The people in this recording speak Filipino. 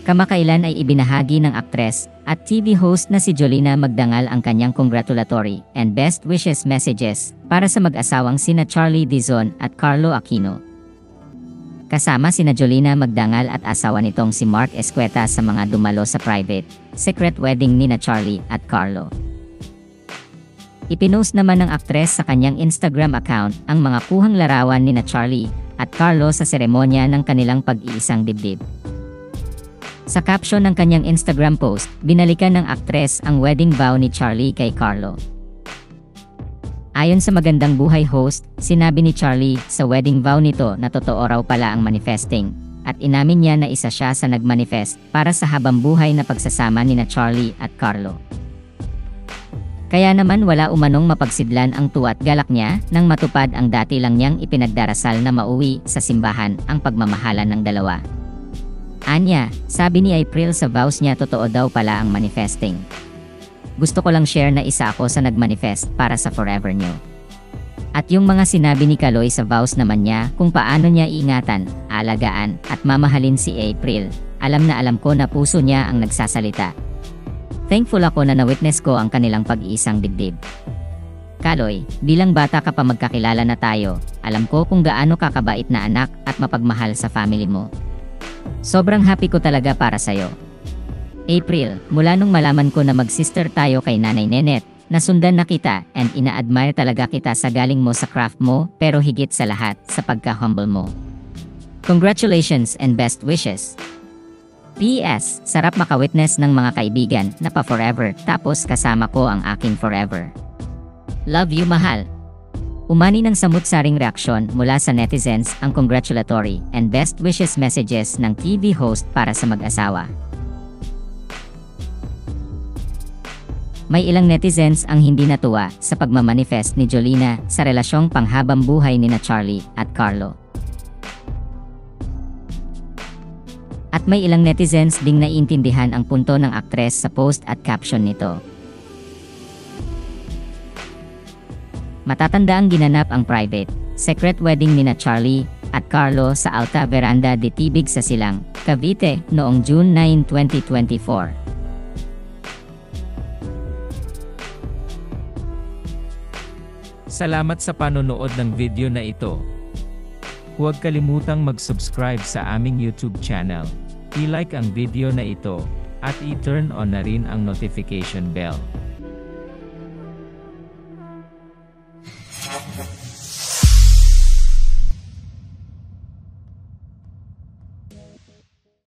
Kamakailan ay ibinahagi ng aktres at TV host na si Jolina Magdangal ang kanyang congratulatory and best wishes messages para sa mag-asawang sina Charlie Dizon at Carlo Aquino. Kasama sina Jolina Magdangal at asawa nitong si Mark Escueta sa mga dumalo sa private, secret wedding nina Charlie at Carlo. Ipinost naman ng aktres sa kanyang Instagram account ang mga kuhang larawan nina Charlie at Carlo sa seremonya ng kanilang pag-iisang dibdib. Sa caption ng kanyang Instagram post, binalikan ng aktres ang wedding vow ni Charlie kay Carlo. Ayon sa Magandang Buhay host, sinabi ni Charlie sa wedding vow nito na totoo raw pala ang manifesting, at inamin niya na isa siya sa nagmanifest para sa habang buhay na pagsasama nina Charlie at Carlo. Kaya naman wala umanong mapagsidlan ang tuwa at galak niya nang matupad ang dati lang niyang ipinagdarasal na mauwi sa simbahan ang pagmamahalan ng dalawa. Anya, sabi ni April sa vows niya totoo daw pala ang manifesting. Gusto ko lang share na isa ako sa nagmanifest para sa forever niyo. At yung mga sinabi ni Kaloy sa vows naman niya kung paano niya iingatan, alagaan at mamahalin si April, alam na alam ko na puso niya ang nagsasalita. Thankful ako na na-witness ko ang kanilang pag-iisang dibdib. Kaloy, bilang bata ka pa magkakilala na tayo, alam ko kung gaano kakabait na anak at mapagmahal sa family mo. Sobrang happy ko talaga para sa'yo. April, mula nung malaman ko na mag-sister tayo kay Nanay Nenet, nasundan na kita and ina-admire talaga kita sa galing mo sa craft mo pero higit sa lahat sa pagka-humble mo. Congratulations and best wishes. PS, sarap makawitness ng mga kaibigan na pa forever tapos kasama ko ang aking forever. Love you mahal. Umani ng samut-saring reaksyon mula sa netizens ang congratulatory and best wishes messages ng TV host para sa mag-asawa. May ilang netizens ang hindi natuwa sa pagmamanifest ni Jolina sa relasyong panghabang buhay nina Charlie at Carlo. At may ilang netizens ding naiintindihan ang punto ng aktres sa post at caption nito. Matatanda ang ginanap ang private, secret wedding nina Charlie at Carlo sa Alta Veranda de Tibig sa Silang, Cavite noong June 9, 2024. Salamat sa panonood ng video na ito. Huwag kalimutang mag-subscribe sa aming YouTube channel, i-like ang video na ito, at i-turn on na rin ang notification bell.